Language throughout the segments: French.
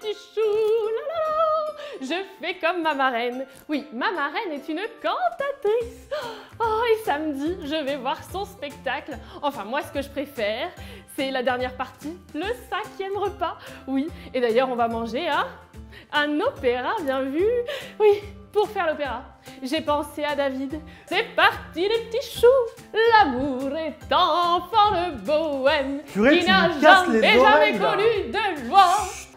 petits choux, la la la, je fais comme ma marraine. Oui, ma marraine est une cantatrice. Oh, et samedi, je vais voir son spectacle. Enfin, moi, ce que je préfère, c'est la dernière partie, le 5e repas. Oui, et d'ailleurs, on va manger un opéra, bien vu. Oui, pour faire l'opéra, j'ai pensé à David. C'est parti les petits choux, l'amour est enfant de bohème, Purée, qui tu n'a me casses les jamais oreilles, là. connu de loi.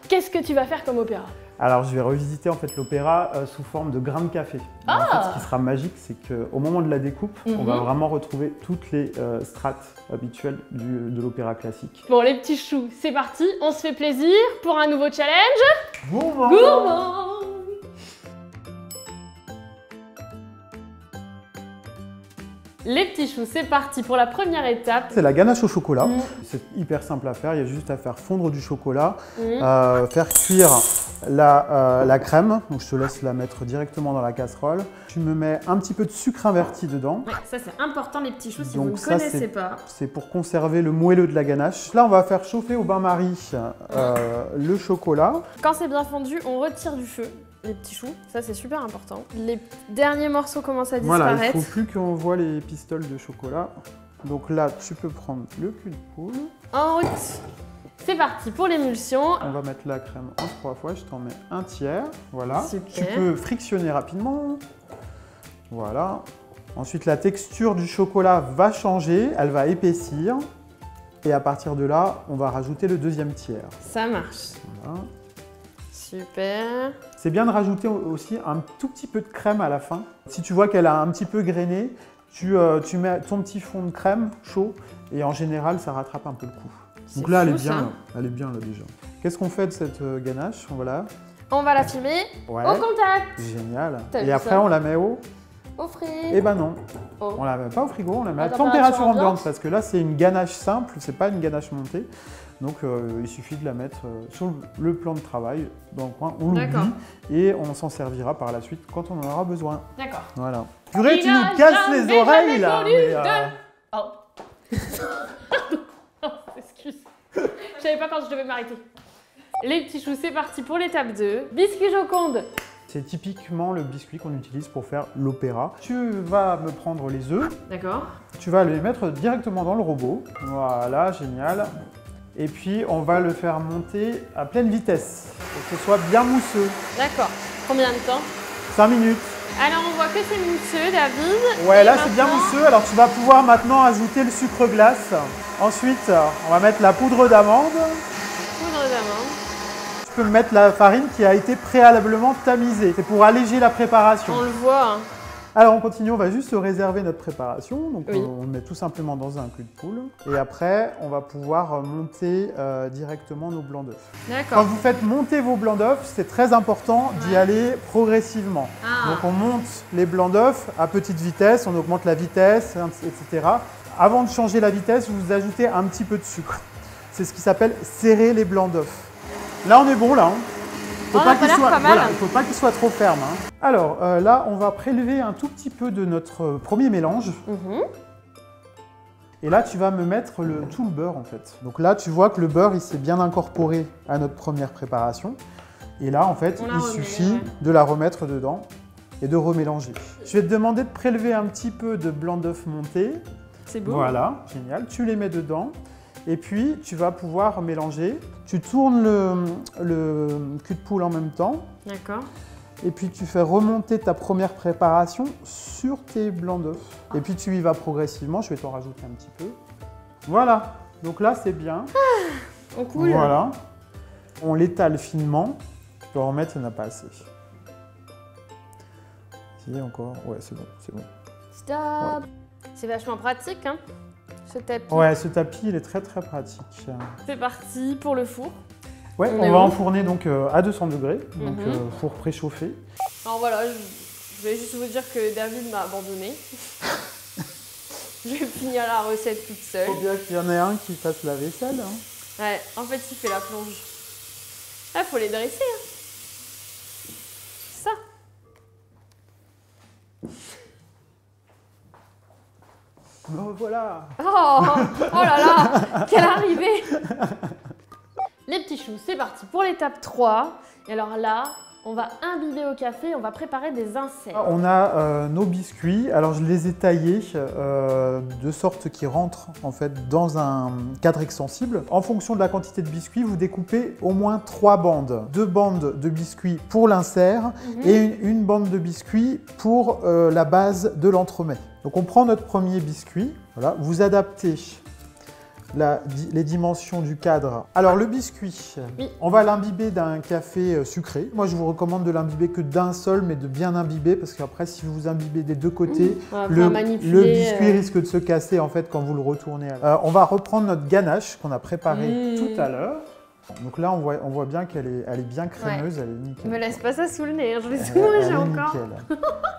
Qu'est-ce que tu vas faire comme opéra? Alors, je vais revisiter en fait l'opéra sous forme de grains de café. En fait, ce qui sera magique, c'est qu'au moment de la découpe, on va vraiment retrouver toutes les strates habituelles de l'opéra classique. Bon, les petits choux, c'est parti, on se fait plaisir pour un nouveau challenge. Gourmand! Gourmand! Les petits choux, c'est parti pour la première étape. C'est la ganache au chocolat. C'est hyper simple à faire, il y a juste à faire fondre du chocolat, faire cuire la crème. Donc je te laisse la mettre directement dans la casserole. Tu me mets un petit peu de sucre inverti dedans. Ouais, ça c'est important les petits choux si Donc vous ne ça, connaissez pas. C'est pour conserver le moelleux de la ganache. Là, on va faire chauffer au bain-marie le chocolat. Quand c'est bien fondu, on retire du feu les petits choux, ça c'est super important. Les derniers morceaux commencent à disparaître. Voilà, il ne faut plus qu'on voit les pistoles de chocolat. Donc là, tu peux prendre le cul de poule. En route. C'est parti pour l'émulsion. On va mettre la crème en 3 fois, je t'en mets un tiers. Voilà. Super. Tu peux frictionner rapidement. Voilà. Ensuite, la texture du chocolat va changer, elle va épaissir. Et à partir de là, on va rajouter le deuxième tiers. Ça marche. Voilà. Super. C'est bien de rajouter aussi un tout petit peu de crème à la fin. Si tu vois qu'elle a un petit peu grainé, tu mets ton petit fond de crème chaud et en général, ça rattrape un peu le coup. Donc là, elle est bien, là. Elle est bien là déjà. Qu'est-ce qu'on fait de cette ganache? On va la filmer au contact. Génial. T'as Et vu après, ça on la met au frigo. Eh ben non. Oh. On la met pas au frigo, on la met à À température température ambiante ambiante. parce que là, c'est une ganache simple, c'est pas une ganache montée. Donc, il suffit de la mettre sur le plan de travail, dans le coin, on l'oublie et on s'en servira par la suite quand on en aura besoin. D'accord. Voilà. Purée, tu nous casses les oreilles là. Oh. Excuse. Je savais pas quand je devais m'arrêter. Les petits choux, c'est parti pour l'étape 2. Biscuit Joconde. C'est typiquement le biscuit qu'on utilise pour faire l'opéra. Tu vas me prendre les œufs. D'accord. Tu vas les mettre directement dans le robot. Voilà, génial. Et puis, on va le faire monter à pleine vitesse pour que ce soit bien mousseux. D'accord. Combien de temps? 5 minutes. Alors, on voit que c'est mousseux, David. Ouais, Et là, c'est bien mousseux. Alors, tu vas pouvoir maintenant ajouter le sucre glace. Ensuite, on va mettre la poudre d'amande. Poudre d'amande. Tu peux mettre la farine qui a été préalablement tamisée. C'est pour alléger la préparation. On le voit. Hein. Alors on continue, on va juste réserver notre préparation. Donc Oui. on le met tout simplement dans un cul de poule. Et après, on va pouvoir monter directement nos blancs d'œufs. Quand D'accord. vous faites monter vos blancs d'œufs, c'est très important d'y aller progressivement. Ah. Donc on monte les blancs d'œufs à petite vitesse, on augmente la vitesse, etc. Avant de changer la vitesse, vous ajoutez un petit peu de sucre. C'est ce qui s'appelle serrer les blancs d'œufs. Là on est bon là. Il ne faut pas qu'il soit trop ferme. Hein. Alors là, on va prélever un tout petit peu de notre premier mélange. Et là, tu vas me mettre tout le beurre en fait. Donc là, tu vois que le beurre, il s'est bien incorporé à notre première préparation. Et là, en fait, il suffit de la remettre dedans et de remélanger. Je vais te demander de prélever un petit peu de blanc d'œuf monté. C'est beau. Voilà, génial. Tu les mets dedans. Et puis, tu vas pouvoir mélanger. Tu tournes le cul de poule en même temps. D'accord. Et puis, tu fais remonter ta première préparation sur tes blancs d'œufs. Et puis, tu y vas progressivement. Je vais t'en rajouter un petit peu. Voilà. Donc là, c'est bien. On coule. Voilà. On l'étale finement. Tu peux en remettre, il n'y en a pas assez. Si, encore. Ouais, c'est bon, c'est bon. Stop. Ouais. C'est vachement pratique, hein, ce tapis. Ouais, ce tapis, il est très très pratique. C'est parti pour le four. Ouais, on va enfourner donc à 200 degrés, donc four préchauffé. Alors voilà, je vais juste vous dire que David m'a abandonné. Je vais finir la recette toute seule. Il faut bien qu'il y en ait un qui fasse la vaisselle. Hein. Ouais, en fait, il fait la plonge. Ah, faut les dresser. Hein. Ça. Oh, voilà. Oh là là, quelle arrivée. Les petits choux, c'est parti pour l'étape 3. Et alors là, on va imbiber au café, on va préparer des inserts. On a nos biscuits. Alors je les ai taillés de sorte qu'ils rentrent en fait dans un cadre extensible. En fonction de la quantité de biscuits, vous découpez au moins 3 bandes. 2 bandes de biscuits pour l'insert et une bande de biscuits pour la base de l'entremet. Donc on prend notre premier biscuit. Voilà, vous adaptez les dimensions du cadre. Alors le biscuit, on va l'imbiber d'un café sucré. Moi je vous recommande de l'imbiber que d'un seul, mais de bien imbiber parce qu'après si vous imbibez des deux côtés, le biscuit risque de se casser en fait quand vous le retournez. On va reprendre notre ganache qu'on a préparée tout à l'heure. Donc là on voit bien qu'elle est bien crémeuse, elle est nickel. Me laisse pas ça sous le nez, je vais soulager encore.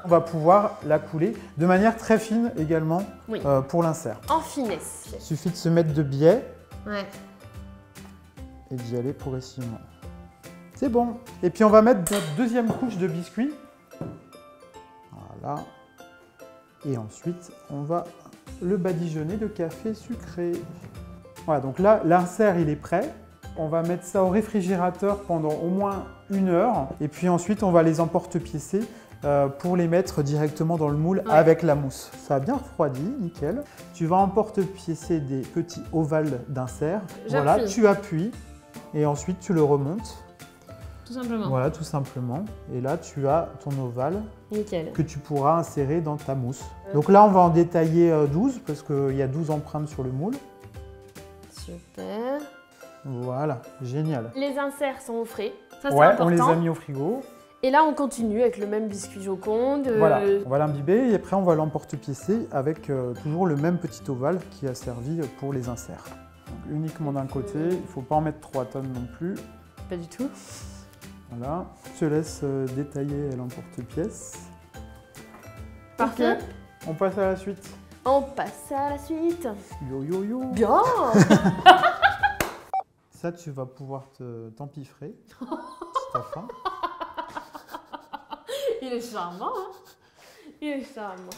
On va pouvoir la couler de manière très fine également pour l'insert. En finesse. Il suffit de se mettre de biais et d'y aller progressivement. C'est bon. Et puis on va mettre notre deuxième couche de biscuits. Voilà. Et ensuite on va le badigeonner de café sucré. Voilà, donc là l'insert il est prêt. On va mettre ça au réfrigérateur pendant au moins 1 heure. Et puis ensuite, on va les emporte-piécer pour les mettre directement dans le moule avec la mousse. Ça a bien refroidi, nickel. Tu vas emporte-piécer des petits ovales d'insert. Voilà, tu appuies et ensuite tu le remontes. Tout simplement. Voilà, tout simplement. Et là, tu as ton ovale que tu pourras insérer dans ta mousse. Donc là, on va en détailler 12 parce qu'il y a 12 empreintes sur le moule. Super. Voilà, génial. Les inserts sont au frais, ça c'est important. On les a mis au frigo. Et là on continue avec le même biscuit Joconde. Voilà, on va l'imbiber et après on va l'emporte-piécer avec toujours le même petit ovale qui a servi pour les inserts. Donc, uniquement d'un côté, il ne faut pas en mettre 3 tonnes non plus. Pas du tout. Voilà, je te laisse détailler l'emporte-pièce. Parfait. Okay. On passe à la suite. On passe à la suite. Yo yo yo. Bien. Ça, tu vas pouvoir t'empiffrer si t'as faim. Il est charmant, hein. Il est charmant.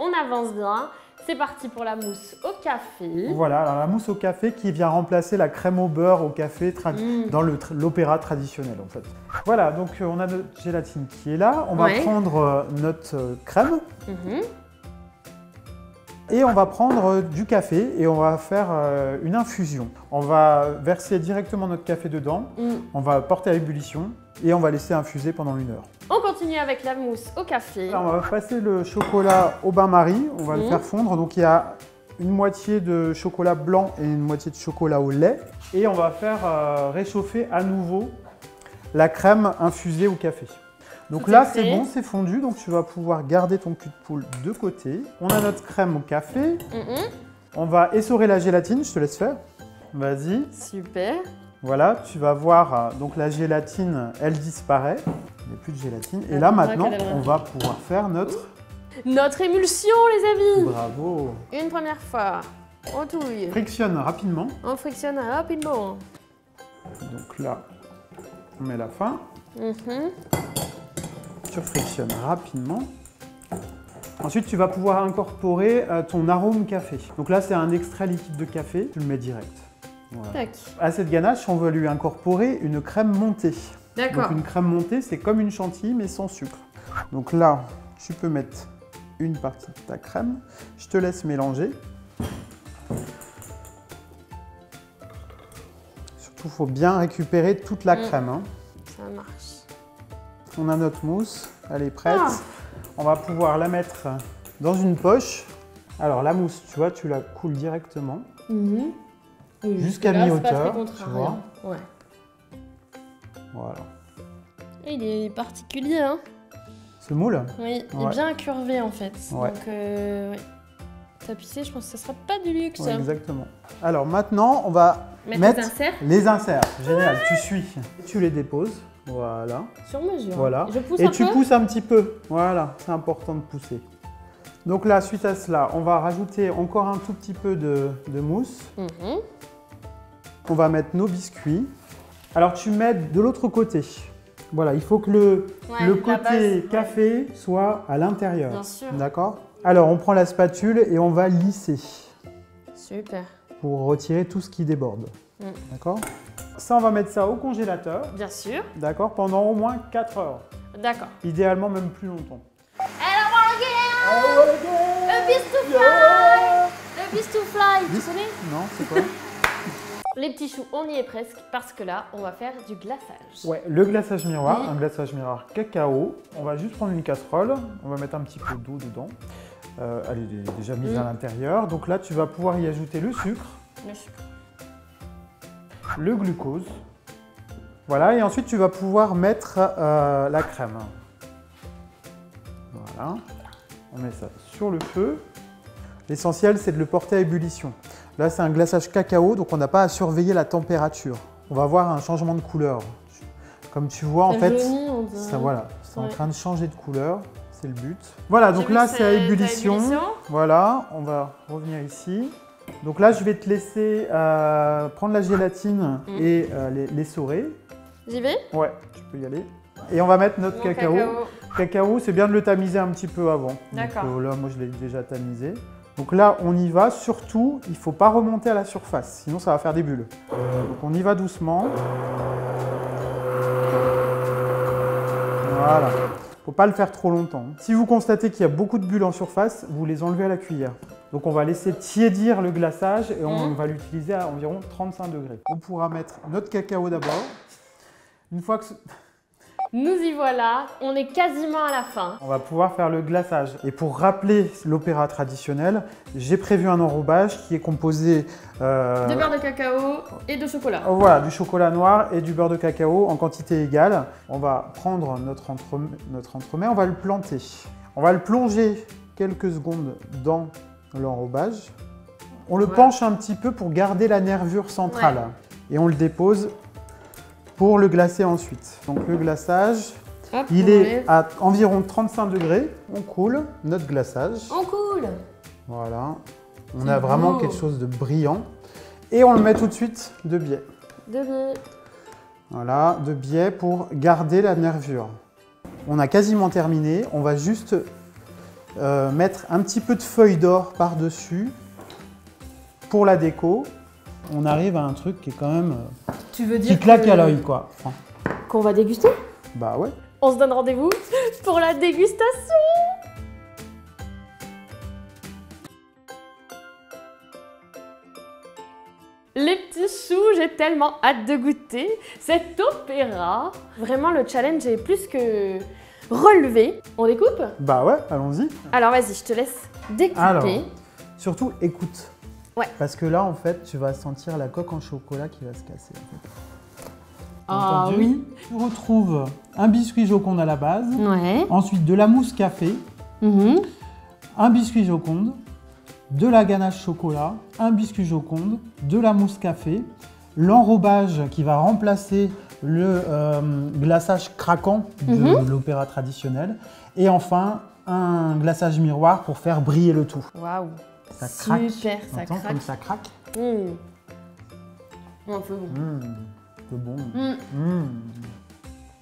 On avance bien. C'est parti pour la mousse au café. Voilà, alors la mousse au café qui vient remplacer la crème au beurre au café dans l'opéra traditionnel en fait. Voilà, donc on a notre gélatine qui est là. On va prendre notre crème. Et on va prendre du café et on va faire une infusion. On va verser directement notre café dedans, on va porter à ébullition et on va laisser infuser pendant 1 heure. On continue avec la mousse au café. Alors, on va passer le chocolat au bain-marie, on va le faire fondre. Donc il y a une moitié de chocolat blanc et une moitié de chocolat au lait. Et on va faire réchauffer à nouveau la crème infusée au café. Donc là, c'est bon, c'est fondu, donc tu vas pouvoir garder ton cul de poule de côté. On a notre crème au café. On va essorer la gélatine, je te laisse faire. Vas-y. Super. Voilà, tu vas voir, donc la gélatine, elle disparaît. Il n'y a plus de gélatine. Et là, maintenant, on va pouvoir faire notre émulsion, les amis. Bravo. Une première fois. On touille. Frictionne rapidement. On frictionne rapidement. Donc là, on met la fin. Tu frictionnes rapidement. Ensuite, tu vas pouvoir incorporer ton arôme café. Donc là, c'est un extrait liquide de café. Tu le mets direct. Voilà. À cette ganache, on va lui incorporer une crème montée. D'accord. Donc une crème montée, c'est comme une chantilly, mais sans sucre. Donc là, tu peux mettre une partie de ta crème. Je te laisse mélanger. Surtout, il faut bien récupérer toute la crème. Hein. Ça marche. On a notre mousse, elle est prête. On va pouvoir la mettre dans une poche. Alors la mousse, tu vois, tu la coules directement jusqu'à mi-hauteur, tu vois. Ouais. Voilà. Et il est particulier, hein. Ce moule? Oui, il est bien incurvé en fait. Ouais. Donc, tapissé, je pense que ce sera pas du luxe. Ouais, exactement. Alors maintenant, on va mettre les inserts. Génial, tu suis. Tu les déposes. Voilà. Sur mesure. Voilà. Je pousse et un tu peu. Pousses un petit peu. Voilà, c'est important de pousser. Donc là, suite à cela, on va rajouter encore un tout petit peu de mousse. On va mettre nos biscuits. Alors tu mets de l'autre côté. Voilà, il faut que le côté café soit à l'intérieur. Bien sûr. D'accord? Alors on prend la spatule et on va lisser. Super. Pour retirer tout ce qui déborde. D'accord? Ça, on va mettre ça au congélateur. Bien sûr. D'accord? Pendant au moins 4 heures. D'accord. Idéalement, même plus longtemps. Le Beast to Fly! Le Beast to Fly, tu connais? Non, c'est quoi? Les petits choux, on y est presque parce que là, on va faire du glaçage. Ouais, le glaçage miroir, un glaçage miroir cacao. On va juste prendre une casserole, on va mettre un petit peu d'eau dedans. Elle est déjà mise à l'intérieur. Donc là, tu vas pouvoir y ajouter le sucre, le glucose. Voilà, et ensuite, tu vas pouvoir mettre la crème. Voilà, on met ça sur le feu. L'essentiel, c'est de le porter à ébullition. Là, c'est un glaçage cacao, donc on n'a pas à surveiller la température. On va avoir un changement de couleur. Comme tu vois, en fait, ça, voilà, c'est en train de changer de couleur. C'est le but. Voilà, donc là, c'est à ébullition. Voilà, on va revenir ici. Donc là, je vais te laisser prendre la gélatine et l'essorer. J'y vais? Ouais, tu peux y aller. Et on va mettre notre cacao. Cacao, c'est bien de le tamiser un petit peu avant. D'accord. Donc là, moi, je l'ai déjà tamisé. Donc là, on y va. Surtout, il ne faut pas remonter à la surface, sinon ça va faire des bulles. Donc on y va doucement. Voilà. Il ne faut pas le faire trop longtemps. Si vous constatez qu'il y a beaucoup de bulles en surface, vous les enlevez à la cuillère. Donc on va laisser tiédir le glaçage et on va l'utiliser à environ 35 degrés. On pourra mettre notre cacao d'abord. Une fois que... Nous y voilà, on est quasiment à la fin. On va pouvoir faire le glaçage. Et pour rappeler l'opéra traditionnel, j'ai prévu un enrobage qui est composé de beurre de cacao et de chocolat. Voilà, du chocolat noir et du beurre de cacao en quantité égale. On va prendre notre entremets, on va le planter. On va le plonger quelques secondes dans l'enrobage. On le penche un petit peu pour garder la nervure centrale. Et on le dépose pour le glacer ensuite. Donc le glaçage, il est à environ 35 degrés. On coule notre glaçage. On coule. Voilà. On a vraiment quelque chose de brillant. Et on le met tout de suite de biais. De biais. Voilà, de biais pour garder la nervure. On a quasiment terminé. On va juste mettre un petit peu de feuilles d'or par-dessus pour la déco. On arrive à un truc qui est quand même... Tu veux dire qui claque à l'œil, quoi. Enfin, qu'on va déguster? Bah ouais. On se donne rendez-vous pour la dégustation. Les petits choux, j'ai tellement hâte de goûter cet opéra. Vraiment, le challenge est plus que relevé. On découpe? Bah ouais, allons-y. Alors vas-y, je te laisse découper. Alors, surtout, écoute. Ouais. Parce que là, en fait, tu vas sentir la coque en chocolat qui va se casser. En fait. Ah entendu? oui. Tu retrouves un biscuit Joconde à la base. Ouais. Ensuite, de la mousse café. Un biscuit Joconde. De la ganache chocolat. Un biscuit Joconde. De la mousse café. L'enrobage qui va remplacer le glaçage craquant de l'opéra traditionnel. Et enfin, un glaçage miroir pour faire briller le tout. Waouh. Ça craque. Super, ça Entends craque. comme ça craque. Un peu bon. C'est bon.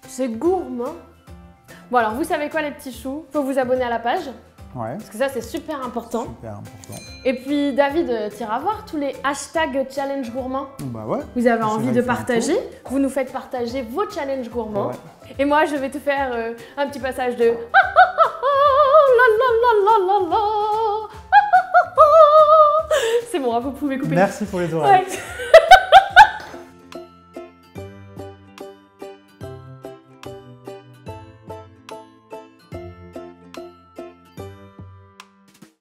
C'est gourmand. Bon alors, vous savez quoi les petits choux? Faut vous abonner à la page. Ouais. Parce que ça, c'est super important. Super important. Et puis, David, t'iras voir tous les hashtags challenge gourmand. Bah ouais. Vous avez envie de partager. Vous nous faites partager vos challenges gourmands. Ouais. Et moi, je vais te faire un petit passage de... C'est bon, hein, vous pouvez couper. Merci pour les oreilles. Ouais.